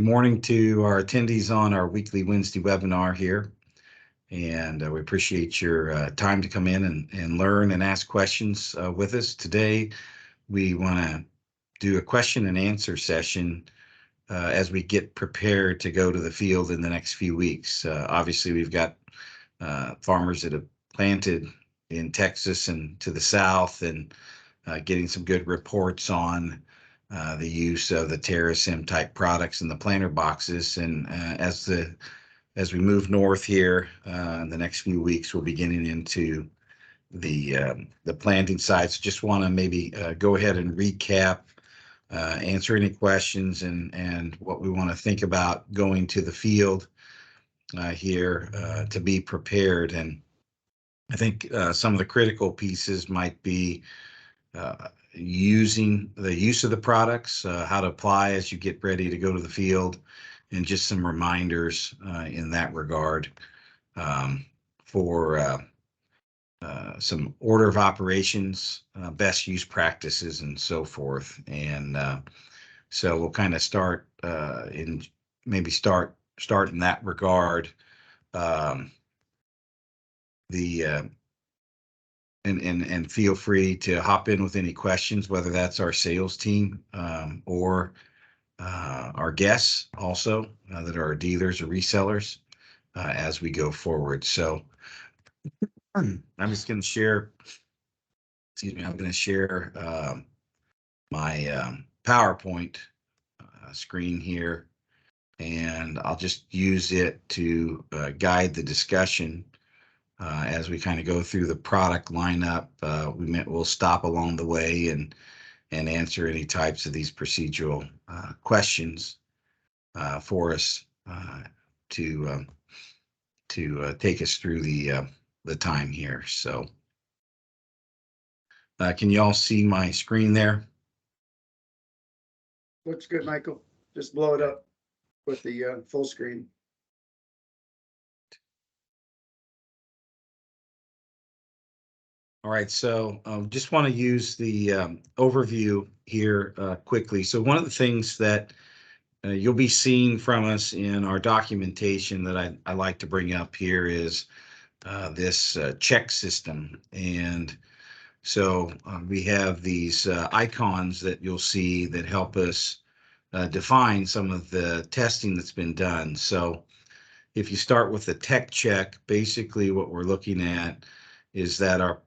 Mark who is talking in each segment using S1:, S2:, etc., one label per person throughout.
S1: Good morning to our attendees on our weekly Wednesday webinar here. And we appreciate your time to come in and learn and ask questions with us. Today, we want to do a question and answer session as we get prepared to go to the field in the next few weeks. Obviously, we've got farmers that have planted in Texas and to the south and getting some good reports on the use of the TerraSim type products in the planter boxes. And as we move north here in the next few weeks, we'll be getting into the planting sites. Just want to maybe go ahead and recap, answer any questions, and what we want to think about going to the field here to be prepared. And I think some of the critical pieces might be using the use of the products, how to apply as you get ready to go to the field, and just some reminders in that regard for some order of operations, best use practices, and so forth. And so we'll kind of start in in that regard. And feel free to hop in with any questions, whether that's our sales team or our guests also that are our dealers or resellers as we go forward. So I'm just going to share, I'm going to share my PowerPoint screen here, and I'll just use it to guide the discussion. As we kind of go through the product lineup, we'll stop along the way and answer any types of these procedural questions for us to take us through the time here. So, can you all see my screen there?
S2: Looks good, Michael. Just blow it up with the full screen.
S1: All right, so just want to use the overview here quickly. So one of the things that you'll be seeing from us in our documentation that I like to bring up here is this check system. And so we have these icons that you'll see that help us define some of the testing that's been done. So if you start with the tech check, basically what we're looking at is that our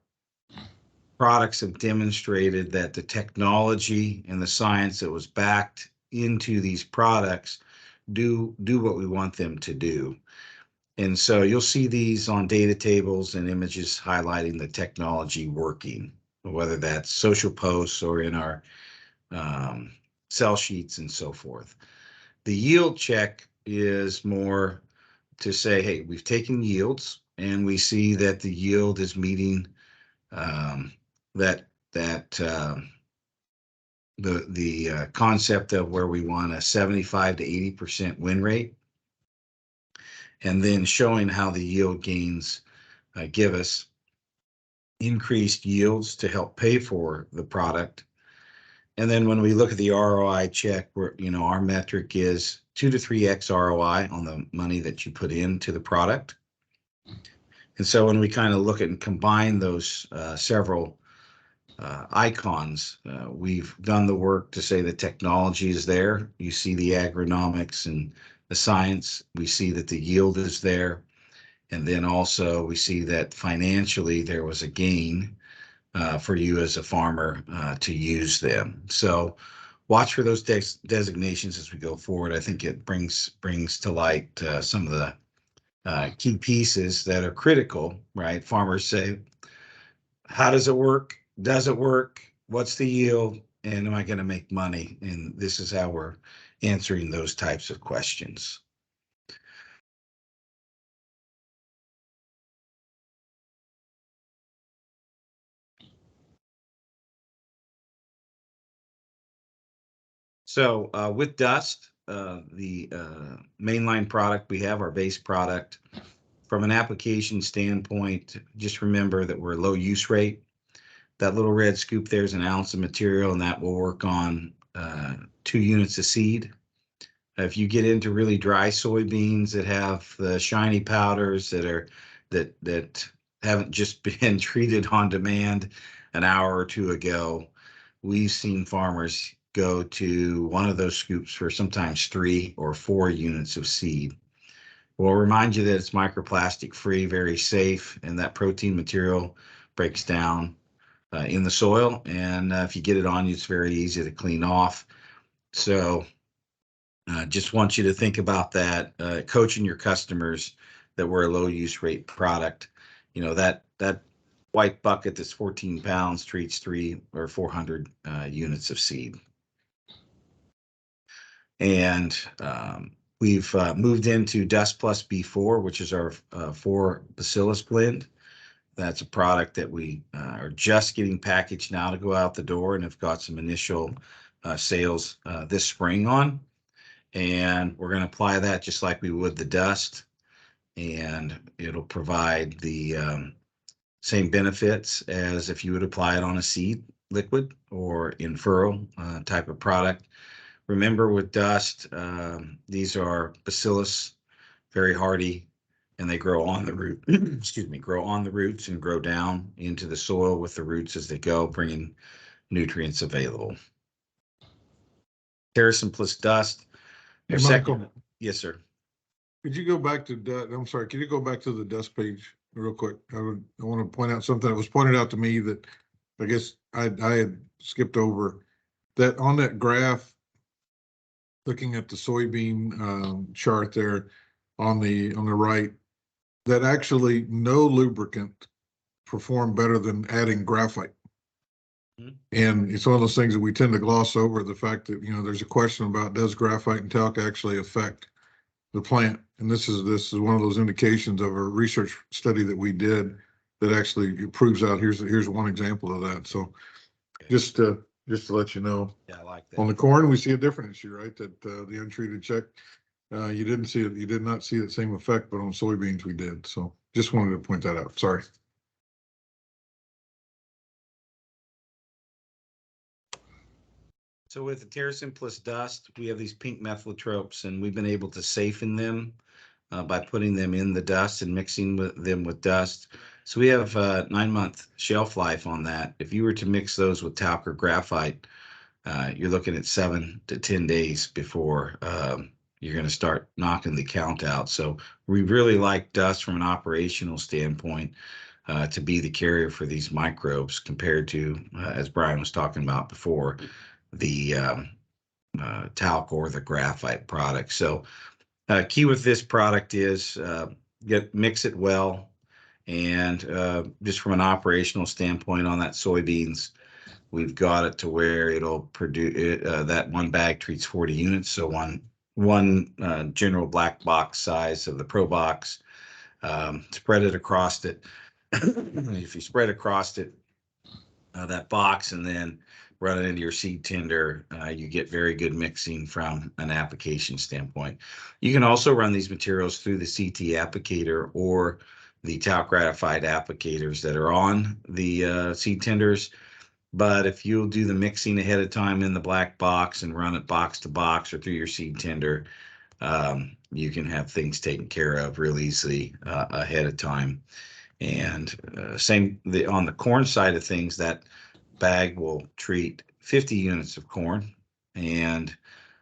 S1: products have demonstrated that the technology and the science that was backed into these products do what we want them to do. And so you'll see these on data tables and images highlighting the technology working, whether that's social posts or in our sell sheets and so forth. The yield check is more to say, hey, we've taken yields and we see that the yield is meeting the concept of where we want a 75 to 80% win rate, and then showing how the yield gains give us increased yields to help pay for the product. And then when we look at the ROI check, where our metric is 2 to 3x ROI on the money that you put into the product. And so when we kind of look at and combine those several icons, we've done the work to say the technology is there. You see the agronomics and the science. We see that the yield is there. And then also we see that financially there was a gain for you as a farmer to use them. So watch for those designations as we go forward. I think it brings to light some of the key pieces that are critical, right? Farmers say, how does it work? Does it work? What's the yield? And am I going to make money? And this is how we're answering those types of questions. So with dust, the mainline product we have, our base product, from an application standpoint, just remember that we're low use rate. That little red scoop there is an ounce of material, and that will work on 2 units of seed. If you get into really dry soybeans that have the shiny powders that haven't just been treated on demand an hour or two ago, we've seen farmers go to one of those scoops for sometimes 3 or 4 units of seed. We'll remind you that it's microplastic free, very safe, and that protein material breaks down in the soil. And if you get it on you, it's very easy to clean off. So just want you to think about that, coaching your customers that we're a low use rate product. You know, that white bucket that's 14 pounds treats 300 or 400 units of seed. And we've moved into Dust Plus B4, which is our 4 Bacillus blend. That's a product that we are just getting packaged now to go out the door and have got some initial sales this spring on. And we're going to apply that just like we would the dust. And it'll provide the same benefits as if you would apply it on a seed liquid or in furrow type of product. Remember with dust, these are bacillus, very hardy, and they grow on the root, excuse me, grow on the roots and grow down into the soil with the roots as they go, bringing nutrients available. Terracin plus dust.
S3: Hey, Michael,
S1: Yes, sir.
S3: could you go back to I'm sorry, could you go back to the dust page real quick? I want to point out something that was pointed out to me that I guess I had skipped over. That on that graph, looking at the soybean chart there on the right, that actually no lubricant performed better than adding graphite. And it's one of those things that we tend to gloss over, the fact that, you know, there's a question about, does graphite and talc actually affect the plant? And this is one of those indications of a research study that we did that actually proves out, here's one example of that. So just to let you know.
S1: Yeah, I like that.
S3: On the corn, we see a different issue, right? That the untreated check, you didn't see it, you did not see the same effect, but on soybeans we did. So just wanted to point that out. Sorry.
S1: So with the Terracin plus dust, we have these pink methylotropes, and we've been able to safen them by putting them in the dust and mixing them with dust. So we have a 9-month shelf life on that. If you were to mix those with talc or graphite, you're looking at 7 to 10 days before you're going to start knocking the count out. So we really like dust from an operational standpoint to be the carrier for these microbes compared to, as Brian was talking about before, the talc or the graphite product. So key with this product is mix it well, and just from an operational standpoint on that soybeans, we've got it to where it'll produce that one bag treats 40 units. So one general black box size of the Pro Box. Spread it across it. If you spread across it, that box, and then run it into your seed tender, you get very good mixing from an application standpoint. You can also run these materials through the CT applicator or the talc ratified applicators that are on the seed tenders. But if you'll do the mixing ahead of time in the black box and run it box to box or through your seed tender, you can have things taken care of real easily ahead of time. And on the corn side of things, that bag will treat 50 units of corn. And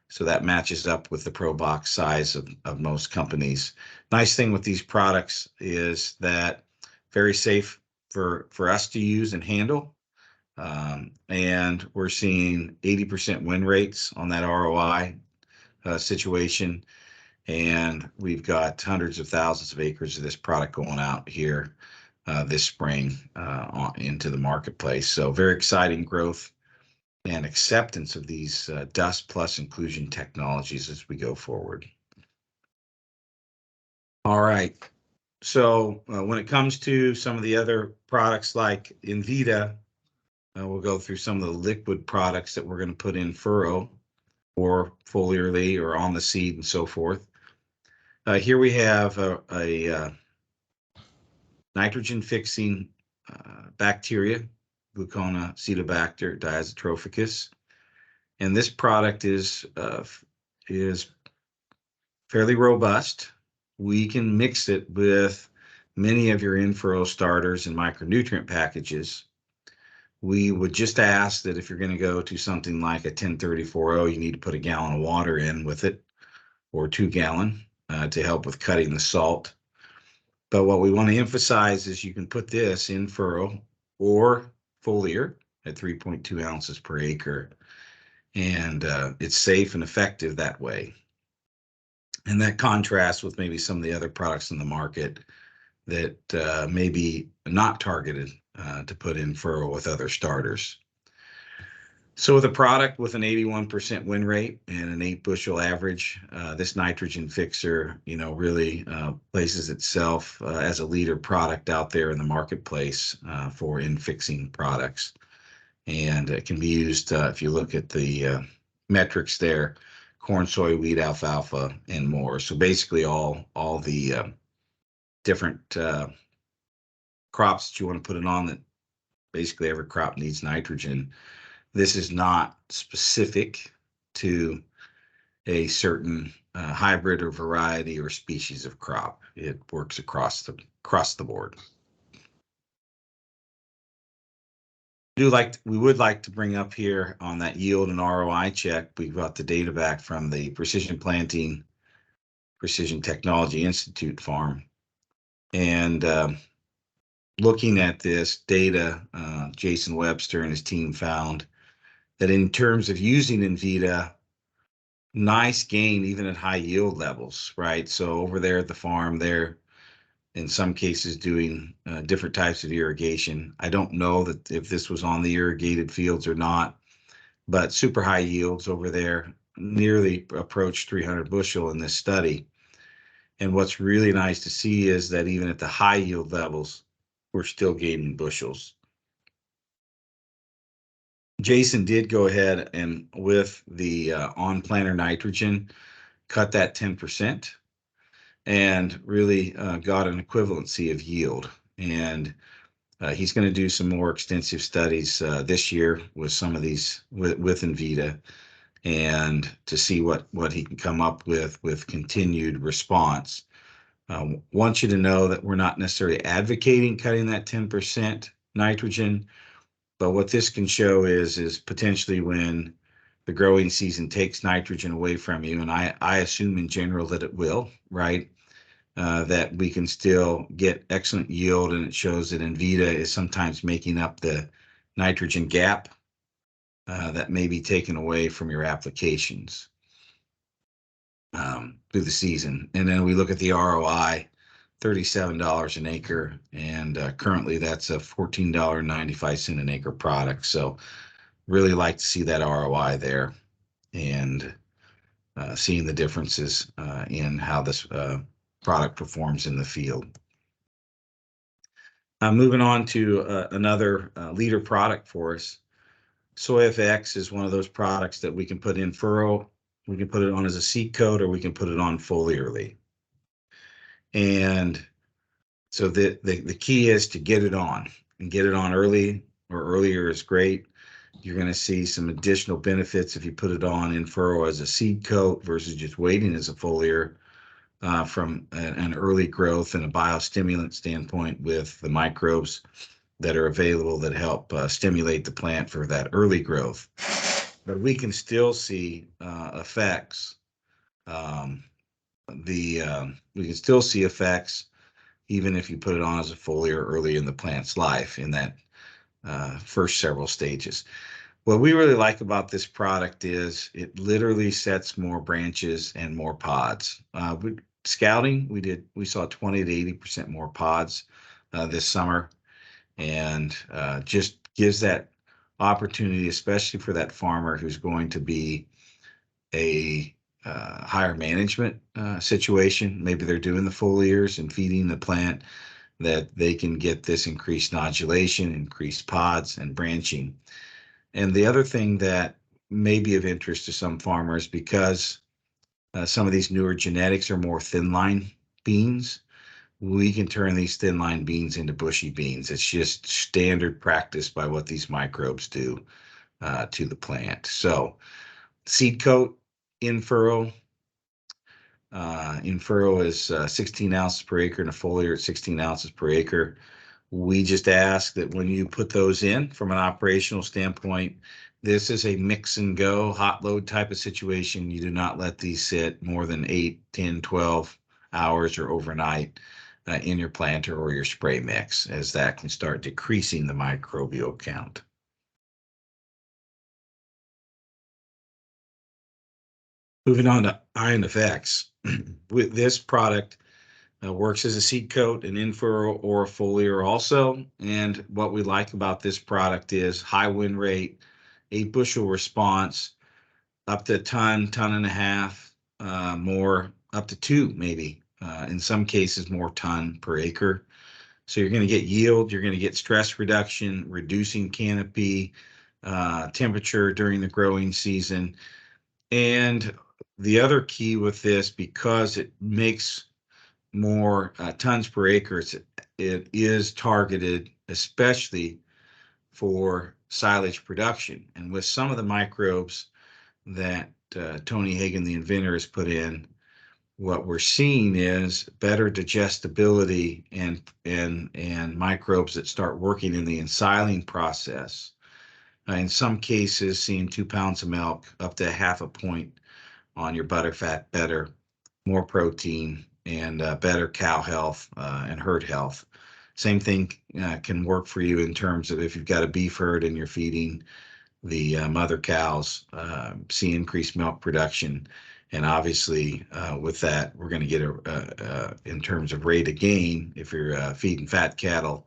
S1: so that matches up with the Pro Box size of most companies. Nice thing with these products is that very safe for us to use and handle. And we're seeing 80% win rates on that ROI situation. And we've got hundreds of thousands of acres of this product going out here this spring into the marketplace. So very exciting growth and acceptance of these dust plus inclusion technologies as we go forward. All right. So when it comes to some of the other products like Invita, we'll go through some of the liquid products that we're going to put in furrow or foliarly or on the seed and so forth. Here we have a nitrogen fixing bacteria, Gluconacetabacter diazotrophicus. And this product is fairly robust. We can mix it with many of your in-furrow starters and micronutrient packages. We would just ask that if you're going to go to something like a 1034-0, you need to put a gallon of water in with it, or 2-gallon, to help with cutting the salt. But what we want to emphasize is you can put this in furrow or foliar at 3.2 ounces per acre, and it's safe and effective that way. And that contrasts with maybe some of the other products in the market that may be not targeted to put in furrow with other starters. So with a product with an 81% win rate and an 8-bushel average, this nitrogen fixer, really places itself as a leader product out there in the marketplace for in-fixing products. And it can be used, if you look at the metrics there, corn, soy, wheat, alfalfa, and more. So basically all the different crops that you want to put it on, that basically every crop needs nitrogen. This is not specific to a certain hybrid or variety or species of crop. It works across the board. We would like to bring up here on that yield and ROI check. We got the data back from the Precision Planting Precision Technology Institute farm, and looking at this data, Jason Webster and his team found that in terms of using Envita, nice gain even at high yield levels, right? So over there at the farm, they're in some cases doing different types of irrigation. I don't know that if this was on the irrigated fields or not, but super high yields over there, nearly approached 300 bushel in this study. And what's really nice to see is that even at the high yield levels, we're still gaining bushels. Jason did go ahead and with the on-planter nitrogen, cut that 10% and really got an equivalency of yield. And he's going to do some more extensive studies this year with some of these with Envita, and to see what he can come up with continued response. Want you to know that we're not necessarily advocating cutting that 10% nitrogen, but what this can show is potentially when the growing season takes nitrogen away from you, and I assume in general that it will, right? That we can still get excellent yield, and it shows that Envita is sometimes making up the nitrogen gap that may be taken away from your applications through the season. And then we look at the ROI, $37 an acre, and currently that's a $14.95 an acre product. So really like to see that ROI there, and seeing the differences in how this product performs in the field. Moving on to another leader product for us. SoyFX is one of those products that we can put in furrow. We can put it on as a seed coat, or we can put it on foliarly. And so the key is to get it on, and get it on early, or earlier is great. You're going to see some additional benefits if you put it on in furrow as a seed coat versus just waiting as a foliar, from an early growth and a biostimulant standpoint with the microbes that are available that help stimulate the plant for that early growth. But we can still see effects. We can still see effects even if you put it on as a foliar early in the plant's life, in that first several stages. What we really like about this product is it literally sets more branches and more pods. Scouting, we saw 20 to 80% more pods this summer, and just gives that opportunity, especially for that farmer who's going to be a higher management situation. Maybe they're doing the foliars and feeding the plant, that they can get this increased nodulation, increased pods, and branching. And the other thing that may be of interest to some farmers, because some of these newer genetics are more thin line beans, we can turn these thin line beans into bushy beans. It's just standard practice by what these microbes do to the plant. So seed coat in furrow, In furrow is 16 ounces per acre, and a foliar at 16 ounces per acre. We just ask that when you put those in from an operational standpoint, this is a mix and go hot load type of situation. You do not let these sit more than 8, 10, 12 hours or overnight in your planter or your spray mix, as that can start decreasing the microbial count. Moving on to Ion Effects. With this product, works as a seed coat, an in-furrow, or a foliar also. And what we like about this product is high win rate, 8-bushel response, up to a ton, ton and a half, more, up to 2 maybe, in some cases more ton per acre. So you're going to get yield, you're going to get stress reduction, reducing canopy, temperature during the growing season. And the other key with this, because it makes more tons per acre, it is targeted especially for silage production. And with some of the microbes that Tony Hagen, the inventor, has put in, what we're seeing is better digestibility and microbes that start working in the ensiling process. In some cases, seeing 2 pounds of milk, up to half a point on your butterfat better, more protein, and better cow health and herd health. Same thing can work for you in terms of if you've got a beef herd and you're feeding the mother cows, see increased milk production. And obviously, with that, we're going to get in terms of rate of gain, if you're feeding fat cattle,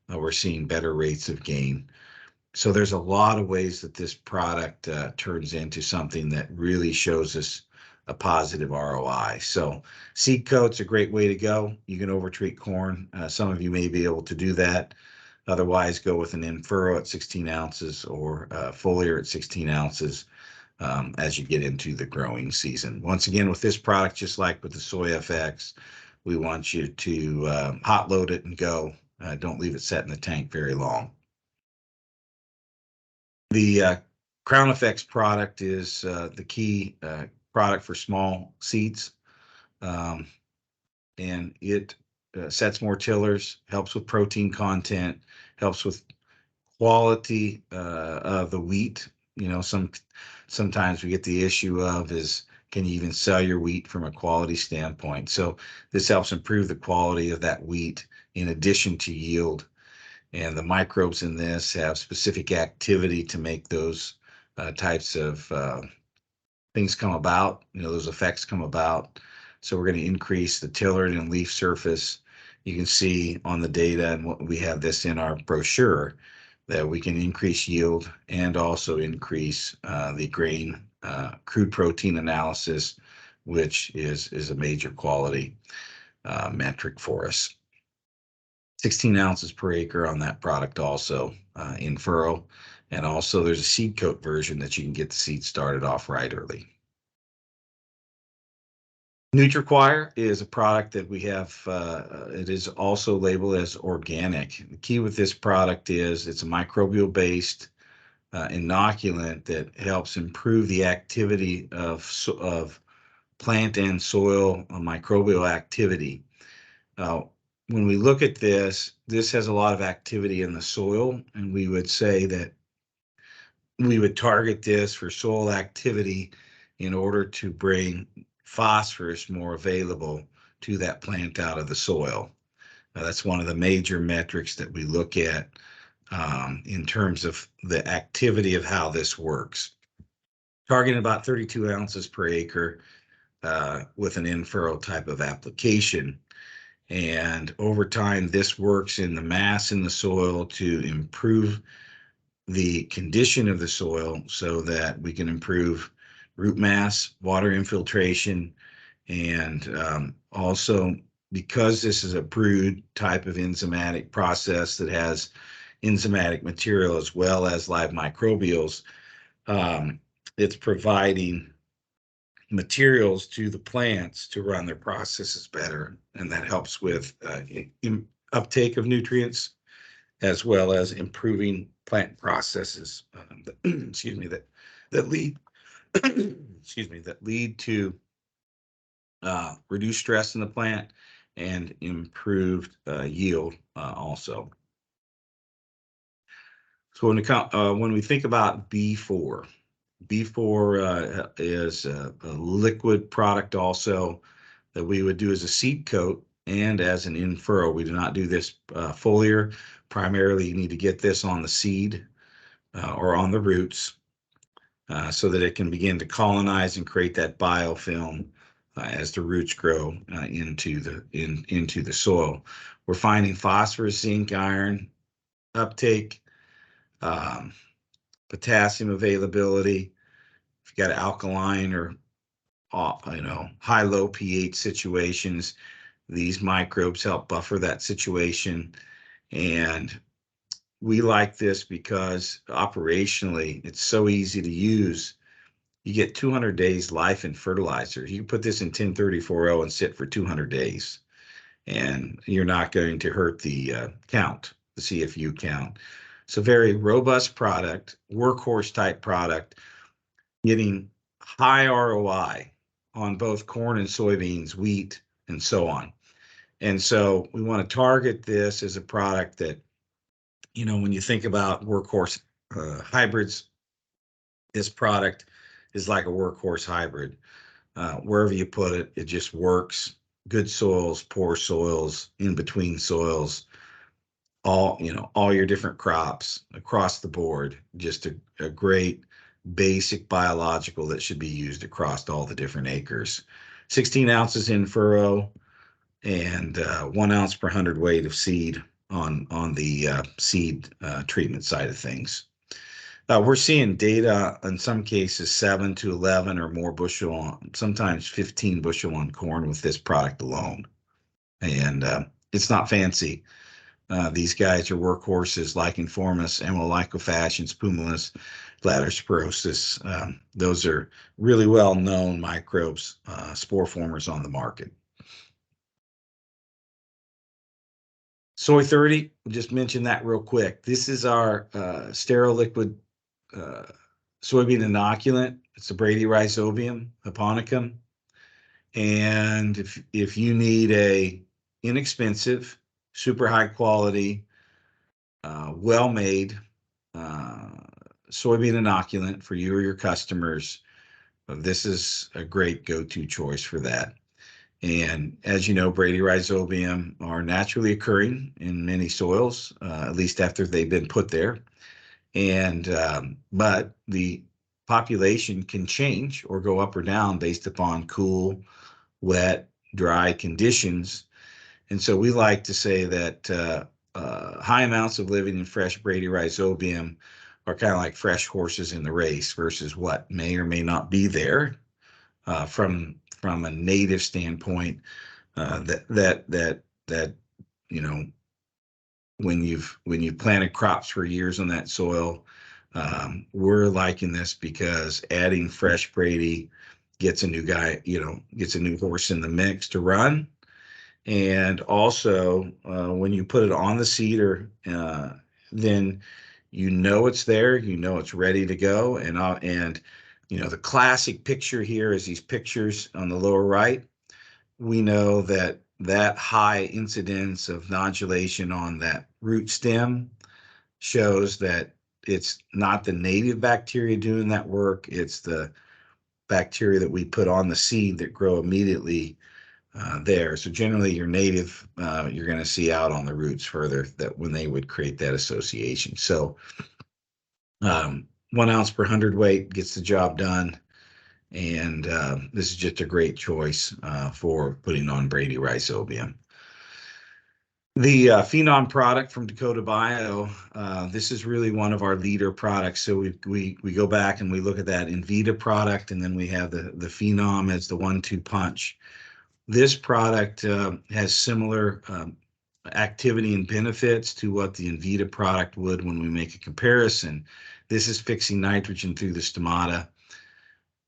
S1: we're seeing better rates of gain. So there's a lot of ways that this product turns into something that really shows us a positive ROI. So seed coat's a great way to go. You can overtreat corn. Some of you may be able to do that. Otherwise, go with an in-furrow at 16 ounces or foliar at 16 ounces as you get into the growing season. Once again, with this product, just like with the Soy FX, we want you to hot load it and go. Don't leave it set in the tank very long. The Crown Effects product is the key product for small seeds, and it sets more tillers, helps with protein content, helps with quality of the wheat. You know, sometimes we get the issue of is, can you even sell your wheat from a quality standpoint? So this helps improve the quality of that wheat in addition to yield. And the microbes in this have specific activity to make those types of things come about, those effects come about. So we're going to increase the tiller and leaf surface. You can see on the data, and we have this in our brochure, that we can increase yield and also increase the grain crude protein analysis, which is a major quality metric for us. 16 ounces per acre on that product also in furrow. And also there's a seed coat version that you can get the seed started off right early. NutriQuire is a product that we have, it is also labeled as organic. The key with this product is it's a microbial based inoculant that helps improve the activity of plant and soil microbial activity. When we look at this has a lot of activity in the soil, and we would say that we would target this for soil activity in order to bring phosphorus more available to that plant out of the soil. Now, that's one of the major metrics that we look at in terms of the activity of how this works. Targeting about 32 ounces per acre with an in-furrow type of application. And over time, this works in the mass in the soil to improve the condition of the soil so that we can improve root mass, water infiltration, and also because this is a brood type of enzymatic process that has enzymatic material as well as live microbials, it's providing materials to the plants to run their processes better, and that helps with uptake of nutrients as well as improving plant processes excuse me, that lead excuse me, that lead to reduced stress in the plant, and improved yield also. So when we think about B4, B4 is a liquid product also that we would do as a seed coat and as an in-furrow. We do not do this foliar. Primarily, you need to get this on the seed or on the roots so that it can begin to colonize and create that biofilm as the roots grow into the soil. We're finding phosphorus, zinc, iron uptake, potassium availability. If you got alkaline or high-low pH situations, these microbes help buffer that situation. And we like this because operationally, it's so easy to use. You get 200 days life in fertilizer. You can put this in 1034-0 and sit for 200 days, and you're not going to hurt the count, the CFU count. It's a very robust product, workhorse type product, getting high ROI on both corn and soybeans, wheat, and so on. And so we want to target this as a product that, when you think about workhorse hybrids, this product is like a workhorse hybrid. Wherever you put it, it just works. Good soils, poor soils, in between soils, all your different crops across the board. Just a great basic biological that should be used across all the different acres. 16 ounces in furrow and 1 ounce per hundredweight of seed on the seed treatment side of things. We're seeing data in some cases 7 to 11 or more bushel on, sometimes 15 bushel on corn with this product alone. And it's not fancy. These guys are workhorses: Lichen-Formis, Amylolycophagians, Pumilus, Bladdersporosis. Those are really well-known microbes, spore formers on the market. Soy 30, just mention that real quick. This is our sterile liquid soybean inoculant. It's a Bradyrhizobium japonicum. And if you need a inexpensive, super high quality, well-made soybean inoculant for you or your customers, this is a great go-to choice for that. And as you know, Bradyrhizobium are naturally occurring in many soils, at least after they've been put there. And but the population can change or go up or down based upon cool, wet, dry conditions. And so we like to say that high amounts of living and fresh Bradyrhizobium are kind of like fresh horses in the race versus what may or may not be there from a native standpoint. That when you've planted crops for years on that soil, we're liking this because adding fresh Brady gets a new guy, gets a new horse in the mix to run. And also, when you put it on the seeder, then it's there, it's ready to go. And the classic picture here is these pictures on the lower right. We know that high incidence of nodulation on that root stem shows that it's not the native bacteria doing that work. It's the bacteria that we put on the seed that grow immediately there. So generally your native, you're going to see out on the roots further that when they would create that association. So 1 ounce per hundredweight gets the job done. And this is just a great choice for putting on Bradyrhizobium. The Phenom product from Dakota Bio, this is really one of our leader products. So we go back and we look at that Invita product, and then we have the Phenom as the 1-2 punch. This product has similar activity and benefits to what the Invita product would when we make a comparison. This is fixing nitrogen through the stomata,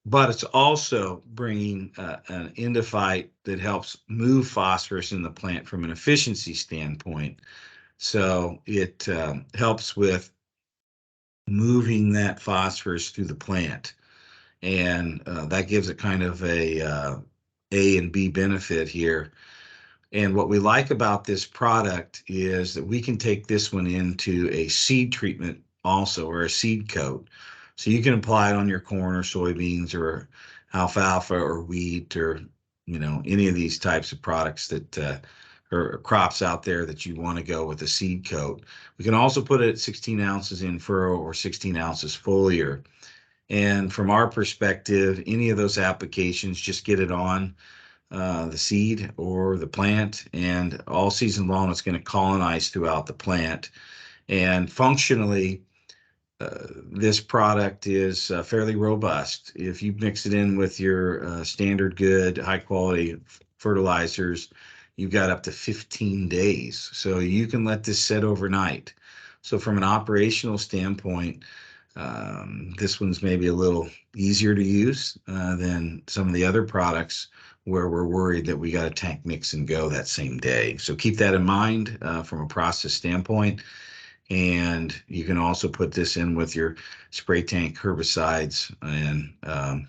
S1: but it's also bringing an endophyte that helps move phosphorus in the plant from an efficiency standpoint. So it helps with moving that phosphorus through the plant, and that gives it kind of a A and B benefit here. And what we like about this product is that we can take this one into a seed treatment also, or a seed coat. So you can apply it on your corn or soybeans or alfalfa or wheat, or, you know, any of these types of products that or crops out there that you want to go with a seed coat. We can also put it at 16 ounces in furrow or 16 ounces foliar. And from our perspective, any of those applications, just get it on the seed or the plant, and all season long it's going to colonize throughout the plant. And functionally, this product is fairly robust. If you mix it in with your standard good, high quality fertilizers, you've got up to 15 days. So you can let this sit overnight. So from an operational standpoint, this one's maybe a little easier to use than some of the other products where we're worried that we got to tank, mix, and go that same day. So keep that in mind from a process standpoint. And you can also put this in with your spray tank herbicides and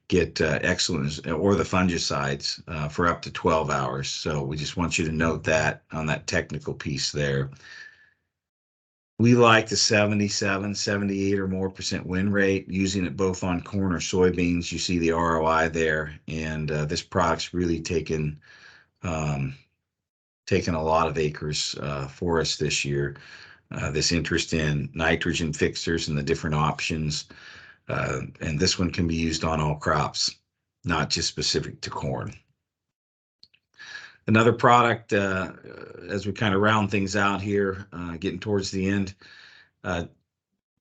S1: get excellent, or the fungicides for up to 12 hours. So we just want you to note that on that technical piece there. We like the 77, 78 or more % win rate, using it both on corn or soybeans. You see the ROI there, and this product's really taken a lot of acres for us this year. This interest in nitrogen fixers and the different options, and this one can be used on all crops, not just specific to corn. Another product, as we kind of round things out here, getting towards the end,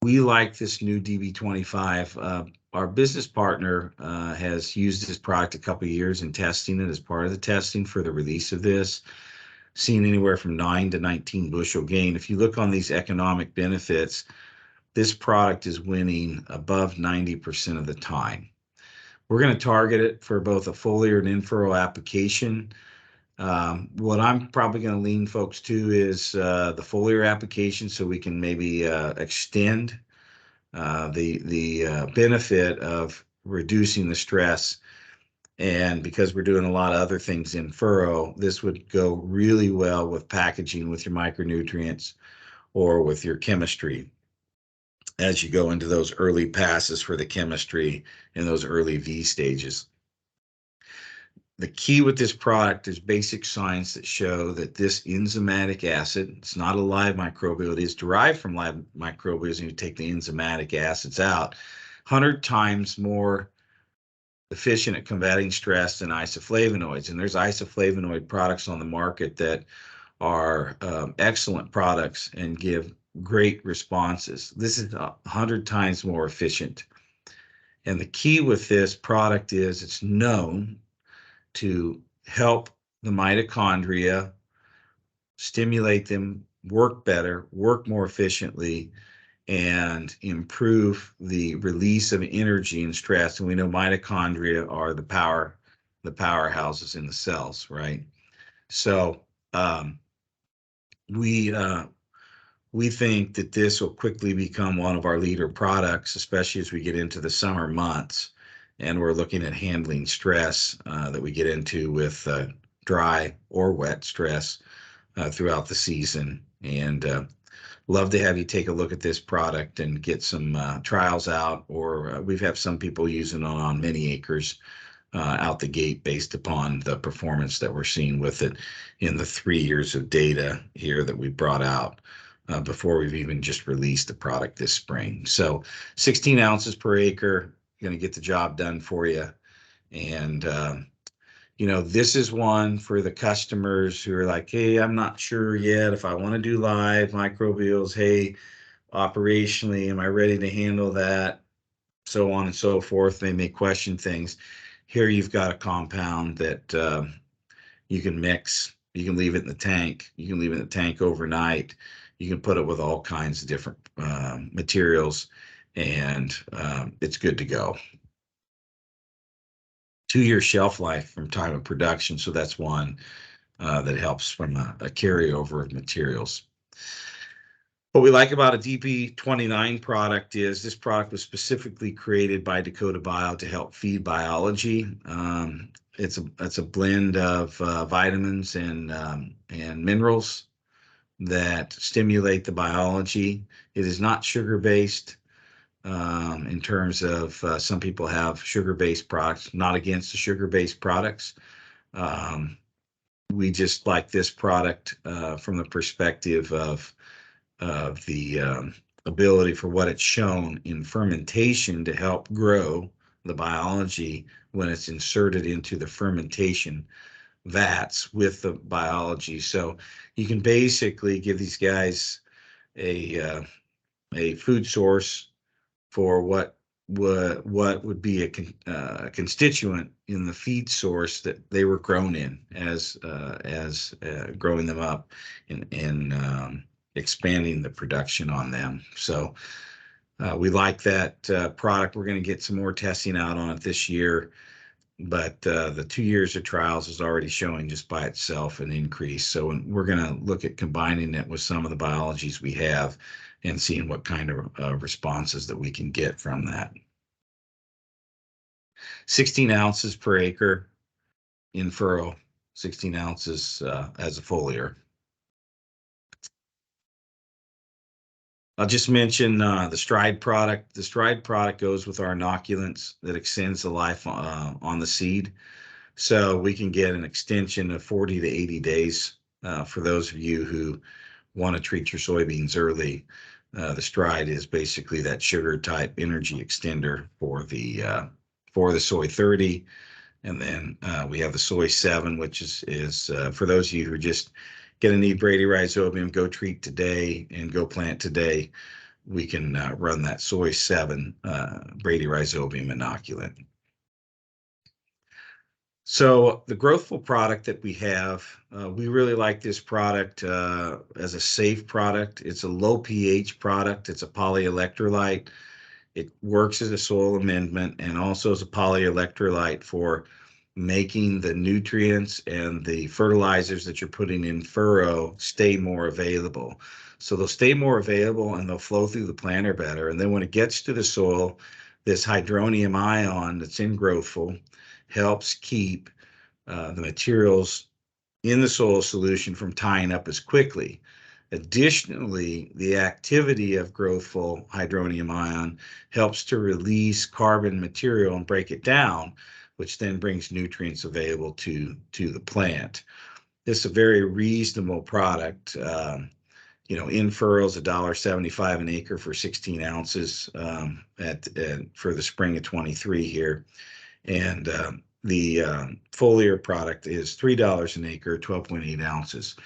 S1: we like this new DB25. Our business partner has used this product a couple of years in testing it as part of the testing for the release of this, seen anywhere from 9 to 19 bushel gain. If you look on these economic benefits, this product is winning above 90% of the time. We're going to target it for both a foliar and in-furrow application. What I'm probably going to lean folks to is the foliar application, so we can maybe extend the benefit of reducing the stress. And because we're doing a lot of other things in furrow, this would go really well with packaging with your micronutrients or with your chemistry as you go into those early passes for the chemistry in those early V stages. The key with this product is basic science that show that this enzymatic acid, it's not a live microbial, it is derived from live microbials, and you take the enzymatic acids out, 100 times more efficient at combating stress than isoflavonoids. And there's isoflavonoid products on the market that are excellent products and give great responses. This is 100 times more efficient. And the key with this product is it's known to help the mitochondria, stimulate them, work better, work more efficiently, and improve the release of energy and stress. And we know mitochondria are the powerhouses in the cells, right? So we think that this will quickly become one of our leader products, especially as we get into the summer months. And we're looking at handling stress that we get into with dry or wet stress throughout the season. And love to have you take a look at this product and get some trials out, or we've had some people using it on many acres out the gate based upon the performance that we're seeing with it in the 3 years of data here that we brought out before we've even just released the product this spring. So 16 ounces per acre, going to get the job done for you. And, you know, this is one for the customers who are like, hey, I'm not sure yet if I want to do live microbials. Hey, operationally, am I ready to handle that? So on and so forth. They may question things. Here you've got a compound that you can mix. You can leave it in the tank. You can leave it in the tank overnight. You can put it with all kinds of different materials, and it's good to go. 2-year shelf life from time of production. So that's one that helps from a carryover of materials. What we like about a DB29 product is this product was specifically created by Dakota Bio to help feed biology. it's a blend of vitamins and minerals that stimulate the biology. It is not sugar-based in terms of some people have sugar-based products. Not against the sugar-based products. We just like this product from the perspective of the ability for what it's shown in fermentation to help grow the biology when it's inserted into the fermentation vats with the biology. So you can basically give these guys a food source for what would be a constituent in the feed source that they were grown in as growing them up and expanding the production on them. So we like that product. We're going to get some more testing out on it this year, but the 2 years of trials is already showing just by itself an increase. So we're going to look at combining it with some of the biologies we have and seeing what kind of responses that we can get from that. 16 ounces per acre in furrow, 16 ounces as a foliar. I'll just mention the Stride product. The Stride product goes with our inoculants that extends the life on the seed. So we can get an extension of 40 to 80 days for those of you who want to treat your soybeans early. The Stride is basically that sugar type energy extender for the Soy 30. And then we have the Soy 7, which is for those of you who are just going to need Brady Rhizobium, go treat today and go plant today. We can run that Soy 7 Brady Rhizobium inoculant. So the Growthful product that we have, we really like this product as a safe product. It's a low pH product. It's a polyelectrolyte. It works as a soil amendment and also as a polyelectrolyte for making the nutrients and the fertilizers that you're putting in furrow stay more available. So they'll stay more available and they'll flow through the planter better. And then when it gets to the soil, this hydronium ion that's in Growthful helps keep the materials in the soil solution from tying up as quickly. Additionally, the activity of Growthful hydronium ion helps to release carbon material and break it down, which then brings nutrients available to the plant. This is a very reasonable product. In furrows, $1.75 an acre for 16 ounces for the spring of 23 here. And the foliar product is $3 an acre, 12.8 ounces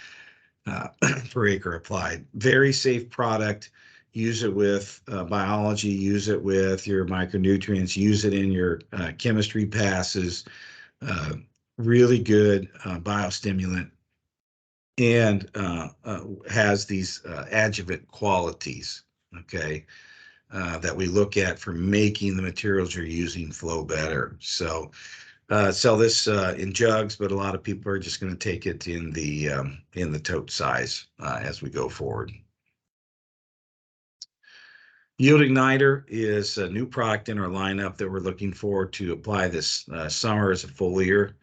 S1: per acre applied. Very safe product. Use it with biology, use it with your micronutrients, use it in your chemistry passes. Really good biostimulant and has these adjuvant qualities, okay, that we look at for making the materials you're using flow better. So sell this in jugs, but a lot of people are just going to take it in the tote size as we go forward. Yield Igniter is a new product in our lineup that we're looking forward to apply this summer as a foliar,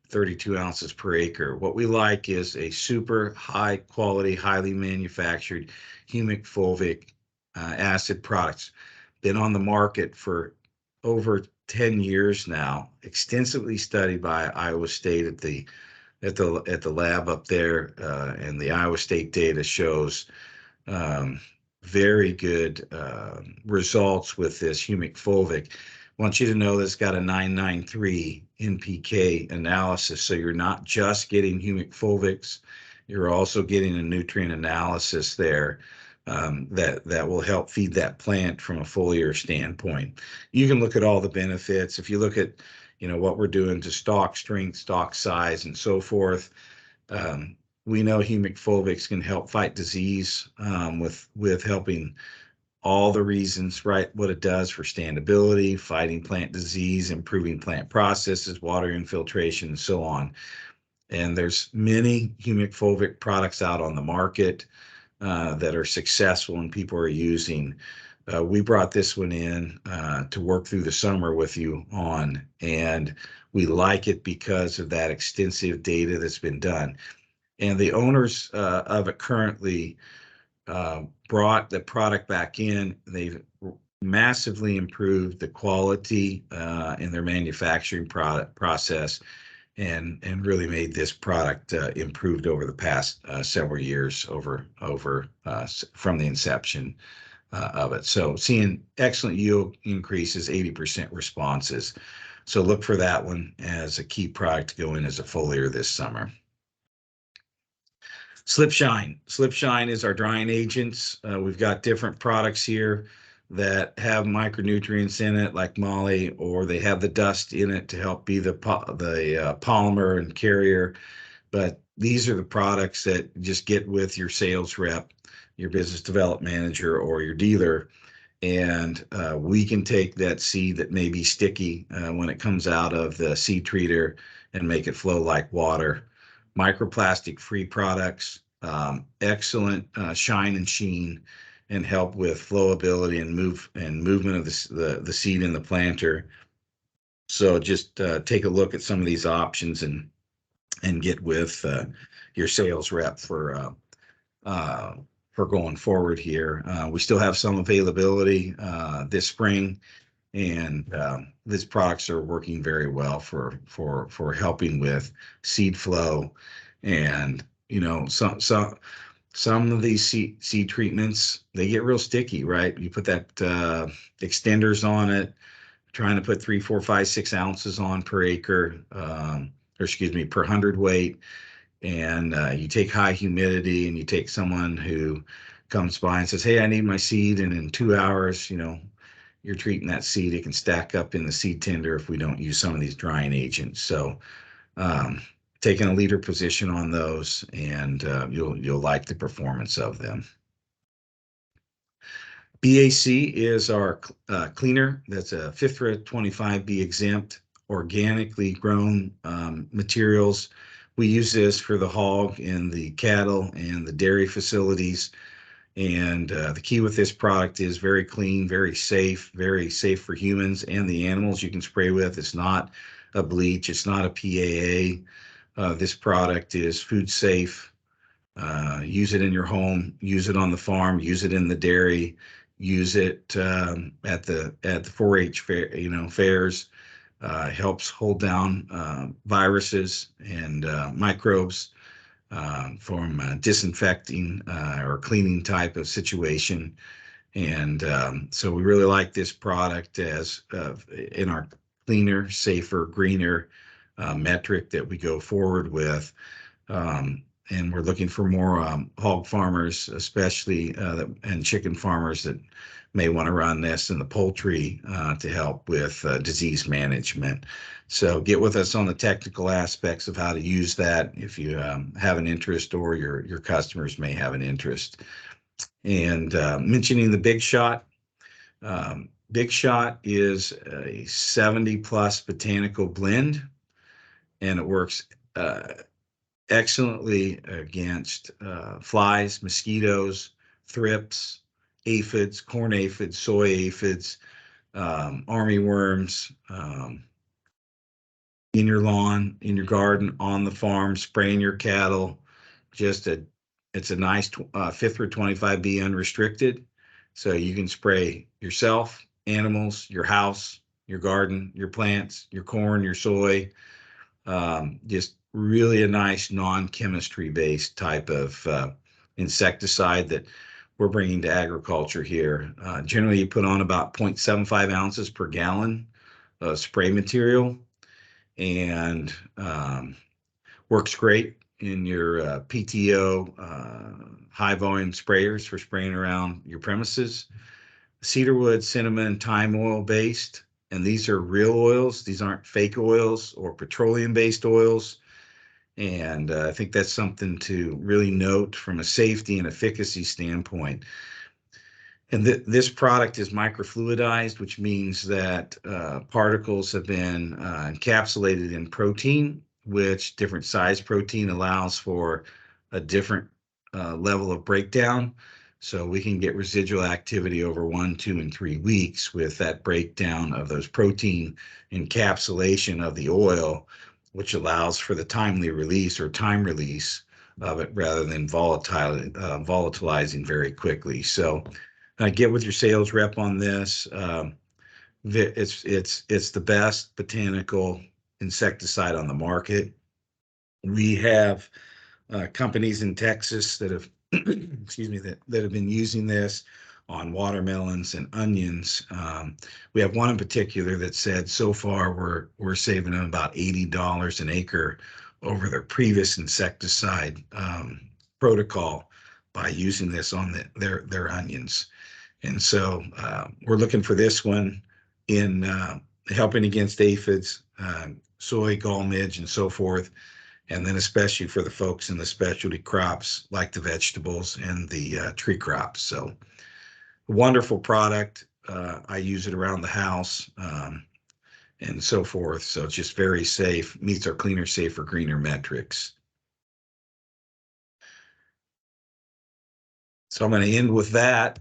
S1: 32 ounces per acre. What we like is a super high quality, highly manufactured humic fulvic acid products. Been on the market for over 10 years now, extensively studied by Iowa State at the lab up there, and the Iowa State data shows very good results with this humic fulvic. I want you to know this got a 993 NPK analysis, so you're not just getting humic fulvics, you're also getting a nutrient analysis there that will help feed that plant from a foliar standpoint. You can look at all the benefits. If you look at what we're doing to stalk strength, stalk size, and so forth, we know humic fulvics can help fight disease with helping all the reasons, right? What it does for standability, fighting plant disease, improving plant processes, water infiltration, and so on. And there's many humic fulvic products out on the market that are successful and people are using. we brought this one in to work through the summer with you on, and we like it because of that extensive data that's been done. And the owners of it currently brought the product back in. They've massively improved the quality in their manufacturing process, and really made this product improved over the past several years from the inception of it. So seeing excellent yield increases, 80% responses. So look for that one as a key product to go in as a foliar this summer. Slip Shine. Slip Shine is our drying agents. We've got different products here that have micronutrients in it, like moly, or they have the dust in it to help be the polymer and carrier. But these are the products that just get with your sales rep, your business development manager, or your dealer, and we can take that seed that may be sticky when it comes out of the seed treater and make it flow like water. Microplastic free products, excellent shine and sheen, and help with flowability and movement of the seed in the planter. So just take a look at some of these options and get with your sales rep for going forward here. We still have some availability this spring, and these products are working very well for helping with seed flow. And some of these seed treatments, they get real sticky, right? You put that extenders on it, trying to put 3, 4, 5, 6 ounces on per acre, or excuse me, per hundredweight. And you take high humidity, and you take someone who comes by and says, hey, I need my seed, and in 2 hours, you're treating that seed. It can stack up in the seed tender if we don't use some of these drying agents. So taking a leader position on those, and you'll like the performance of them. BAC is our cleaner. That's a FYRE 25B exempt, organically grown materials. We use this for the hog and the cattle and the dairy facilities. And the key with this product is very clean, very safe for humans and the animals you can spray with. It's not a bleach. It's not a PAA. This product is food safe. Use it in your home. Use it on the farm. Use it in the dairy. Use it at the 4-H fair, fairs. Helps hold down viruses and microbes from disinfecting or cleaning type of situation. And so we really like this product as in our cleaner, safer, greener metric that we go forward with. And we're looking for more hog farmers, especially, and chicken farmers that may want to run this in the poultry to help with disease management. So get with us on the technical aspects of how to use that if you have an interest, or your customers may have an interest. And mentioning the Big Shot. Big Shot is a 70+ botanical blend, and it works excellently against flies, mosquitoes, thrips, aphids, corn aphids, soy aphids, armyworms, in your lawn, in your garden, on the farm, spraying your cattle. It's a nice FYRE 25B unrestricted, so you can spray yourself, animals, your house, your garden, your plants, your corn, your soy. Just really a nice non-chemistry based type of insecticide that we're bringing to agriculture here. Generally, you put on about 0.75 ounces per gallon of spray material, and works great in your PTO high volume sprayers for spraying around your premises. Cedarwood, cinnamon, thyme oil based. And these are real oils. These aren't fake oils or petroleum-based oils. And I think that's something to really note from a safety and efficacy standpoint. And this product is microfluidized, which means that particles have been encapsulated in protein, which different size protein allows for a different level of breakdown. So we can get residual activity over 1, 2, and 3 weeks with that breakdown of those protein encapsulation of the oil, which allows for the timely release or time release of it rather than volatilizing very quickly. So get with your sales rep on this. It's the best botanical insecticide on the market. We have companies in Texas that have, excuse me, that have been using this on watermelons and onions. We have one in particular that said so far we're saving them about $80 an acre over their previous insecticide protocol by using this on their onions. And so we're looking for this one in helping against aphids, soy, gall midge, and so forth. And then especially for the folks in the specialty crops like the vegetables and the tree crops. So wonderful product. I use it around the house and so forth. So it's just very safe, meets our cleaner, safer, greener metrics. So I'm going to end with that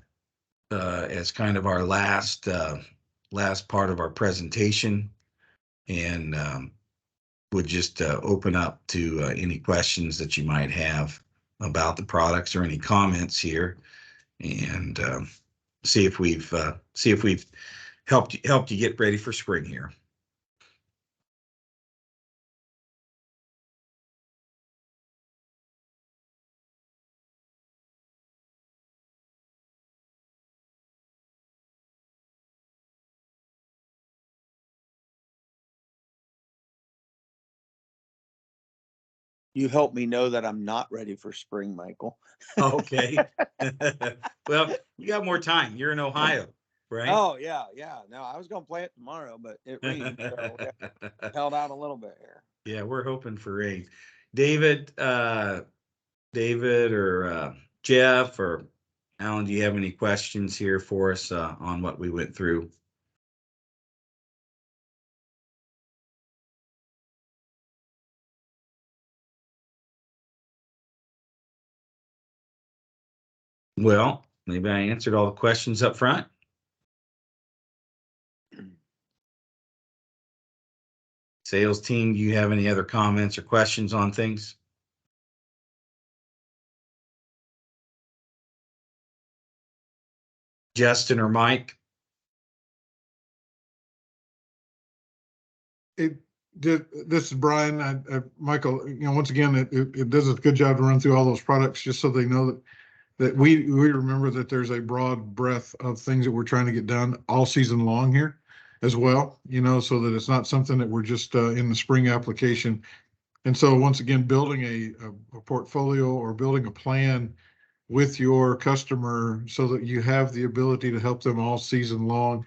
S1: as kind of our last part of our presentation, and would just open up to any questions that you might have about the products or any comments here, and see if we've helped you get ready for spring here.
S4: You help me know that I'm not ready for spring, Michael.
S1: Okay. Well, you got more time. You're in Ohio, right?
S4: Oh yeah. No, I was gonna play it tomorrow, but it rained, so we held out a little bit here.
S1: Yeah, we're hoping for rain. David or Jeff or Alan, do you have any questions here for us on what we went through? Well, maybe I answered all the questions up front. Sales team, do you have any other comments or questions on things? Justin or Mike?
S3: This is Brian. Michael, once again, it does a good job to run through all those products just so they know that we remember that there's a broad breadth of things that we're trying to get done all season long here as well, so that it's not something that we're just in the spring application. And so once again, building a portfolio or building a plan with your customer so that you have the ability to help them all season long.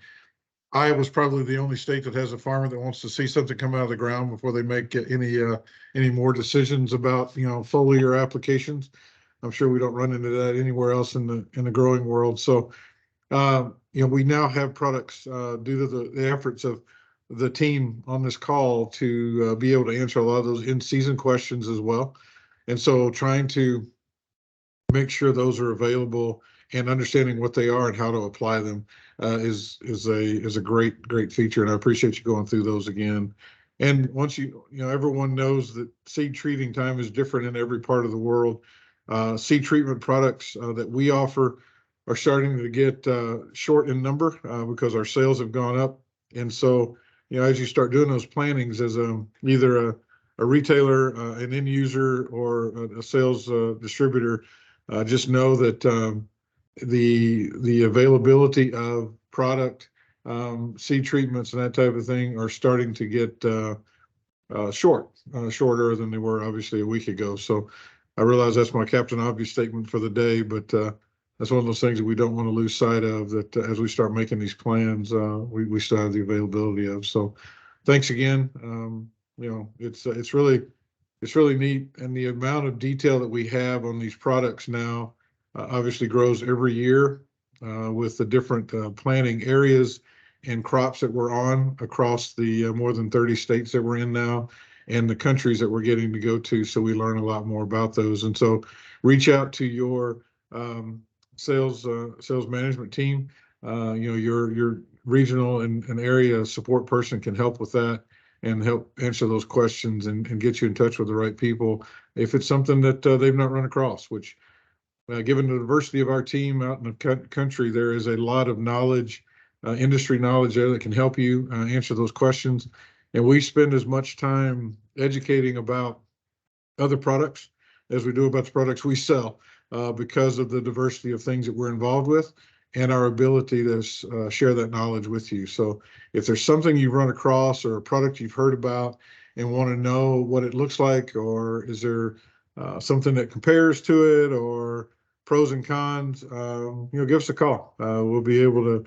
S3: Iowa's probably the only state that has a farmer that wants to see something come out of the ground before they make any more decisions about foliar applications. I'm sure we don't run into that anywhere else in the growing world. So we now have products due to the efforts of the team on this call to be able to answer a lot of those in-season questions as well. And so trying to make sure those are available and understanding what they are and how to apply them is a great feature. And I appreciate you going through those again. And once everyone knows that seed treating time is different in every part of the world. Seed treatment products that we offer are starting to get short in number because our sales have gone up. And so, as you start doing those plannings as either a retailer, an end user, or a sales distributor, just know that the availability of product, seed treatments, and that type of thing are starting to get shorter than they were obviously a week ago. So I realize that's my Captain Obvious statement for the day, but that's one of those things that we don't want to lose sight of, that as we start making these plans, we still have the availability of. So thanks again. It's really neat, and the amount of detail that we have on these products now obviously grows every year with the different planting areas and crops that we're on across the more than 30 states that we're in now, and the countries that we're getting to go to. So we learn a lot more about those. And so reach out to your sales management team. Your regional and area support person can help with that and help answer those questions and get you in touch with the right people if it's something that they've not run across, which given the diversity of our team out in the country, there is a lot of knowledge, industry knowledge there that can help you answer those questions. And we spend as much time educating about other products as we do about the products we sell because of the diversity of things that we're involved with and our ability to share that knowledge with you. So if there's something you've run across or a product you've heard about and want to know what it looks like, or is there something that compares to it, or pros and cons, give us a call. We'll be able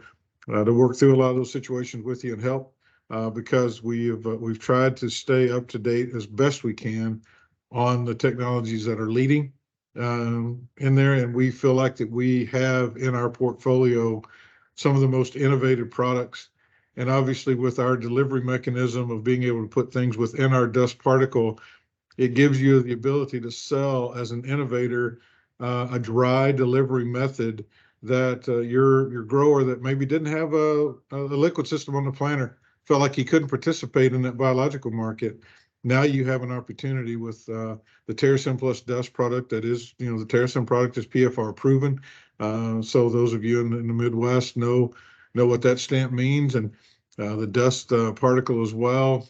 S3: to work through a lot of those situations with you and help because we've tried to stay up to date as best we can on the technologies that are leading in there, and we feel like that we have in our portfolio some of the most innovative products. And obviously, with our delivery mechanism of being able to put things within our dust particle, it gives you the ability to sell as an innovator a dry delivery method that your grower that maybe didn't have a liquid system on the planter felt like he couldn't participate in that biological market. Now you have an opportunity with the TerraSym Plus Dust product that is, the TerraSym product is PFR proven. So those of you in the Midwest know what that stamp means, and the dust particle as well.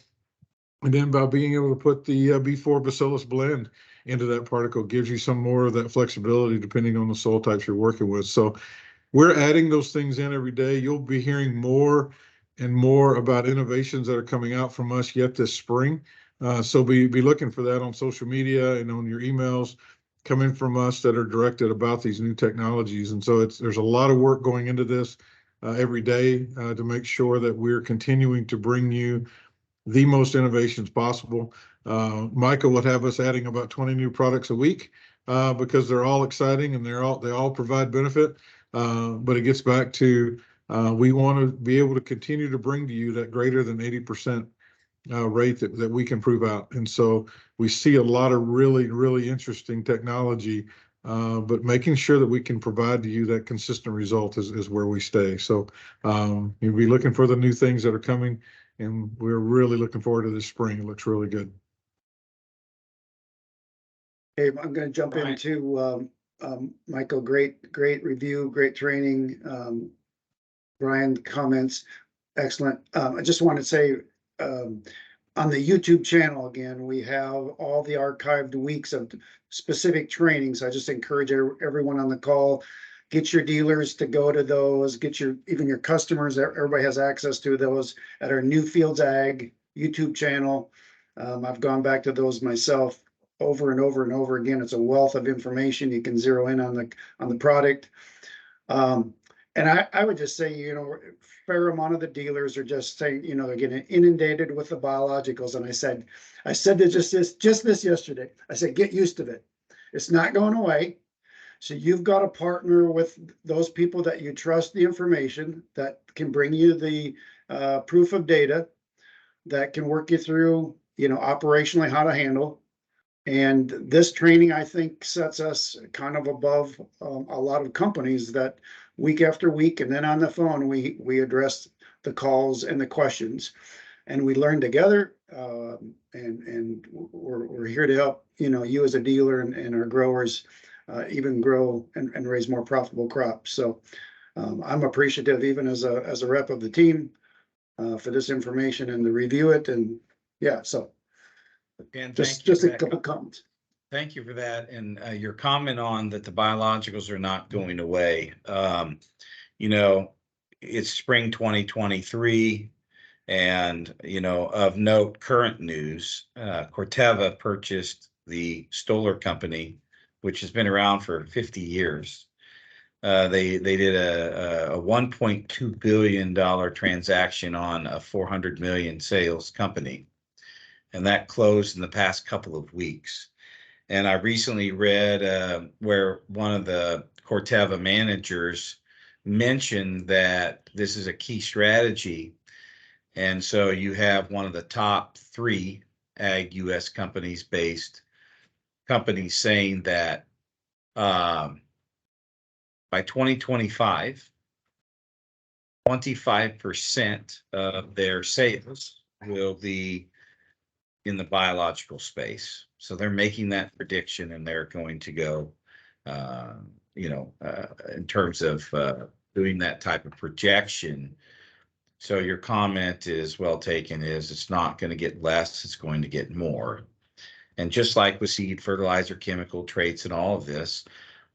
S3: And then by being able to put the B4 Bacillus blend into that particle gives you some more of that flexibility depending on the soil types you're working with. So we're adding those things in every day. You'll be hearing more and more about innovations that are coming out from us yet this spring. So be looking for that on social media and on your emails coming from us that are directed about these new technologies. And so there's a lot of work going into this every day to make sure that we're continuing to bring you the most innovations possible. Michael would have us adding about 20 new products a week because they're all exciting and they all provide benefit. But it gets back to we want to be able to continue to bring to you that greater than 80% rate that we can prove out. And so we see a lot of really, really interesting technology, but making sure that we can provide to you that consistent result is where we stay. So you'll be looking for the new things that are coming, and we're really looking forward to this spring. It looks really good.
S2: Hey, I'm going to jump
S1: Right.
S2: into Michael. Great review, great training. Brian, comments, excellent. I just want to say on the YouTube channel again, we have all the archived weeks of specific trainings. I just encourage everyone on the call, get your dealers to go to those, even your customers. Everybody has access to those at our New Fields Ag YouTube channel. I've gone back to those myself over and over and over again. It's a wealth of information. You can zero in on the product. And I would just say, a fair amount of the dealers are just saying, they're getting inundated with the biologicals. And I said just this yesterday. I said, get used to it. It's not going away. So you've got to partner with those people that you trust the information, that can bring you the proof of data, that can work you through, operationally how to handle. And this training, I think, sets us kind of above a lot of companies that week after week, and then on the phone, we address the calls and the questions, and we learn together. And we're here to help, you as a dealer and our growers even grow and raise more profitable crops. So I'm appreciative, even as a rep of the team, for this information and to review it. And yeah, so.
S1: And
S2: Just
S1: thank you
S2: a couple comments.
S1: Thank you for that. And your comment on that the biologicals are not going away. It's spring 2023. And, of note, current news, Corteva purchased the Stoller Company, which has been around for 50 years. They did a $1.2 billion transaction on a 400 million sales company. And that closed in the past couple of weeks. And I recently read where one of the Corteva managers mentioned that this is a key strategy. And so you have one of the top 3 ag US companies saying that by 2025, 25% of their sales will be in the biological space. So they're making that prediction, and they're going to go, in terms of doing that type of projection. So your comment is well taken, is it's not going to get less, it's going to get more. And just like with seed, fertilizer, chemical traits, and all of this,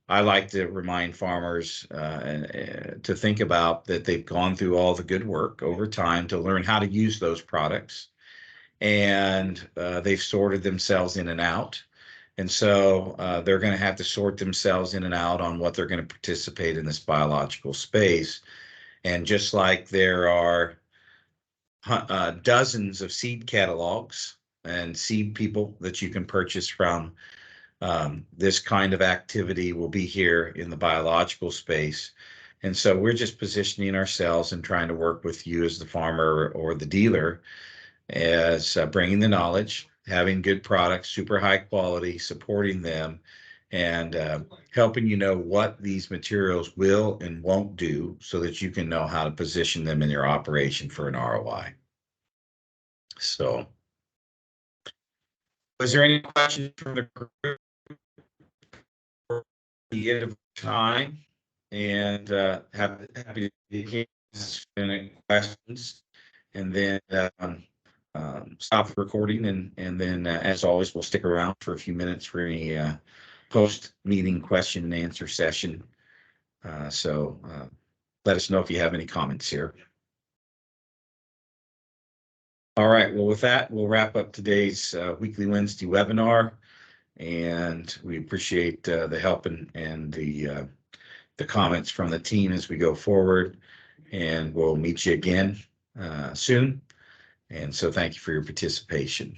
S1: I like to remind farmers to think about that they've gone through all the good work over time to learn how to use those products, and they've sorted themselves in and out. And so they're going to have to sort themselves in and out on what they're going to participate in this biological space. And just like there are dozens of seed catalogs and seed people that you can purchase from, this kind of activity will be here in the biological space. And so we're just positioning ourselves and trying to work with you as the farmer or the dealer, as bringing the knowledge, having good products, super high quality, supporting them, and helping you know what these materials will and won't do, so that you can know how to position them in your operation for an ROI. So, was there any questions from the group? The end of time, and happy to answer any questions, and then stop the recording, and then as always, we'll stick around for a few minutes for any post-meeting question and answer session. So let us know if you have any comments here. All right, well, with that, we'll wrap up today's weekly Wednesday webinar, and we appreciate the help and the comments from the team as we go forward, and we'll meet you again soon. And so thank you for your participation.